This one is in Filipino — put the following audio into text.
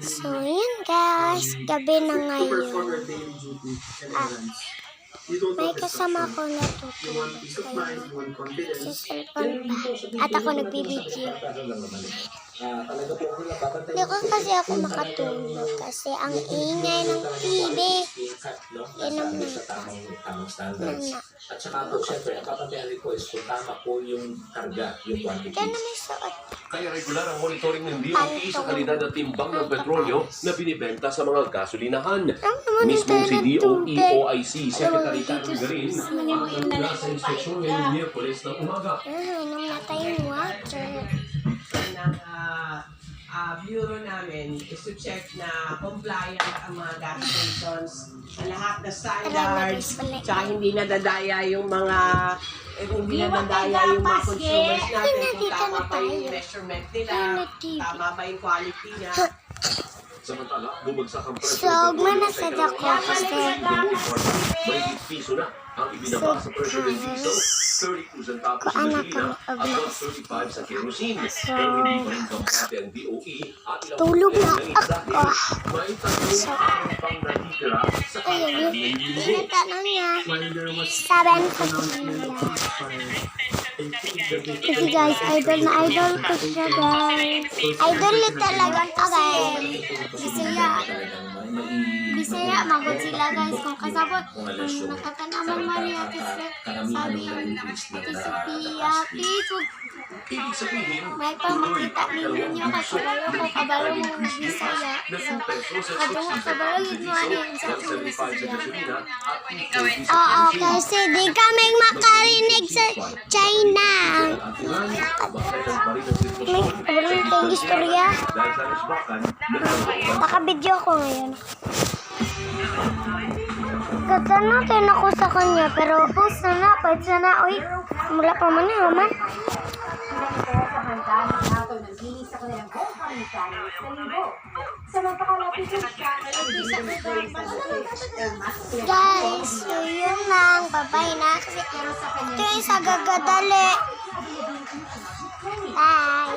So, yun guys. Gabi na ngayon. At may kasama ko na tutulog. Sa cellphone pa. At ako nagbibideo. Hindi ko kasi ako makatulog. Kasi ang ingay ng TV. Yan ang At saka po, syempre, ang papantayan ko is kung tama po yung karga, yung quantity. Yan na may suot. Kaya regular ang monitoring ng DOT sa kalidad at timbang ng petrolyo na binibenta sa mga gasolinahan. Mismo si DOE OIC Secretary Carmen Garin ang sa inspeksyon ngayong Miyerkules ng umaga. Inom na tayong water. ng bureau namin is to check na compliant ang mga gas stations sa lahat na standards, tsaka hindi nadadaya yung mga consumers natin kung tama ba yung measurement nila, tama ba yung quality niya. Samantala, bumagsak ang presyo So, manasad ako kasi may piso na ang ibinaba sa presyo ng diesel, 32 centavos sa gasolina at 135 sa kerosene. Pero hindi pa rin kampate ang DOE at ilang tulog na ako. may tatlong araw pang natitira sa kanilang linggo. Pinita na niya. 7:50. Kasi guys, idol na idol ko siya guys. Idol ni talaga to guys. Bisaya, magod sila guys. Kung kasabot, kung nakatanaman Maria, sabi yung Ate Sophia, please huwag. Ibig sabihin, May pamakita ninyo kasi kabalo mo Bisaya. Kabalo yun mo ano yung sa Bisaya. Oo, kasi di kami makarinig sa China. May walang tayong istorya. Naka-video ko ngayon. Ganda natin ako sa kanya, pero sana, kahit sana, uy, mula pa man naman. Guys, so yun lang, bye-bye na. Kasi ito yung sa gagadali. Bye.